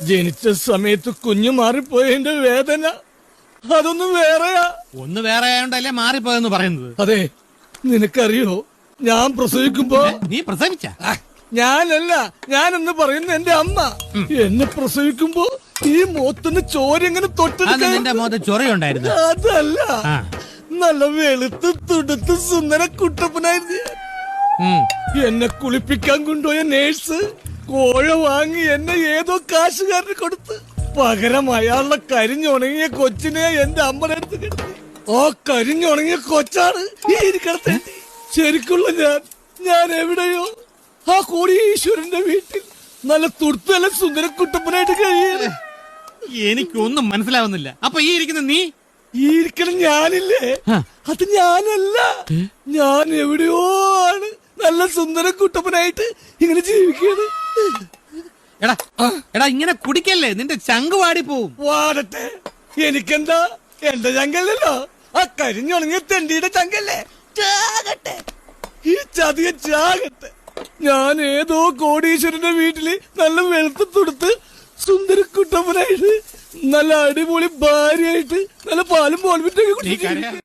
ജനിച്ച സമയത്ത് കുഞ്ഞു മാറിപ്പോയതിന്റെ വേദന അതൊന്നും വേറെയാ. ഒന്ന് വേറെ ആയോണ്ടല്ലേ മാറിപ്പോയെന്ന് പറയുന്നത്. അതെ, നിനക്കറിയോ ഞാൻ പ്രസവിക്കുമ്പോ നീ പ്രസവിച്ച? ഞാനല്ല, ഞാനെന്ന് പറയുന്ന എന്റെ അമ്മ എന്നെ പ്രസവിക്കുമ്പോ ഈ മുഖത്തുനിന്ന് ചോര എങ്ങനെ തൊട്ടെടുക്കാൻ. നിന്റെ മുഖത്ത് ചൊറയുണ്ടായിരുന്നു? അതല്ല, നല്ല വെളുത്ത് തുടുത്ത് സുന്ദര കുട്ടപ്പനായിരുന്നു. എന്നെ കുളിപ്പിക്കാൻ കൊണ്ടുപോയ നേഴ്സ് കോഴ വാങ്ങി എന്നെ ഏതോ കാശുകാരന് കൊടുത്ത് പകരം അയാളുടെ കരിഞ്ഞുണങ്ങിയ കൊച്ചിനെ എന്റെ അമ്മയുടെ അടുത്ത് കിടത്തി. ആ കരിഞ്ഞുണങ്ങിയ കൊച്ചാണ് ഈ ഇരിക്കടത്തെ. ശരിക്കുള്ള ഞാൻ എവിടെയോ ആ കോടീശ്വരന്റെ വീട്ടിൽ നല്ല തുടുത്തല്ല സുന്ദര കുട്ടപ്പനായിട്ട് കഴിയുന്നു. എനിക്കൊന്നും മനസ്സിലാവുന്നില്ല. അപ്പൊ ഈ ഇരിക്കുന്ന നീ? ഈ ഇരിക്കണം ഞാനില്ലേ, അത് ഞാനല്ല. ഞാൻ എവിടെയോ ആണ് നല്ല സുന്ദര കുട്ടപ്പനായിട്ട് ഇങ്ങനെ ജീവിക്കുന്നത്. എടാ ഇങ്ങനെ കുടിക്കല്ലേ, നിന്റെ ചങ്ക് വാടിപ്പോവും. വാടട്ടെ, എനിക്കെന്താ, എന്റെ ചങ്കല്ലല്ലോ, ആ കരിഞ്ഞുണങ്ങിയ തെണ്ടിയുടെ ചങ്കല്ലേ. ചാകട്ടെ, ഈ ചതിയ ചാകട്ടെ. ഞാൻ ഏതോ കോടീശ്വരന്റെ വീട്ടില് നല്ല വെളുത്ത് തുടുത്ത് സുന്ദര കുട്ടപ്പനായിട്ട് നല്ല അടിപൊളി ഭാര്യയായിട്ട് നല്ല പാലും പോൽവിറ്റൊക്കെ കുടിക്കും.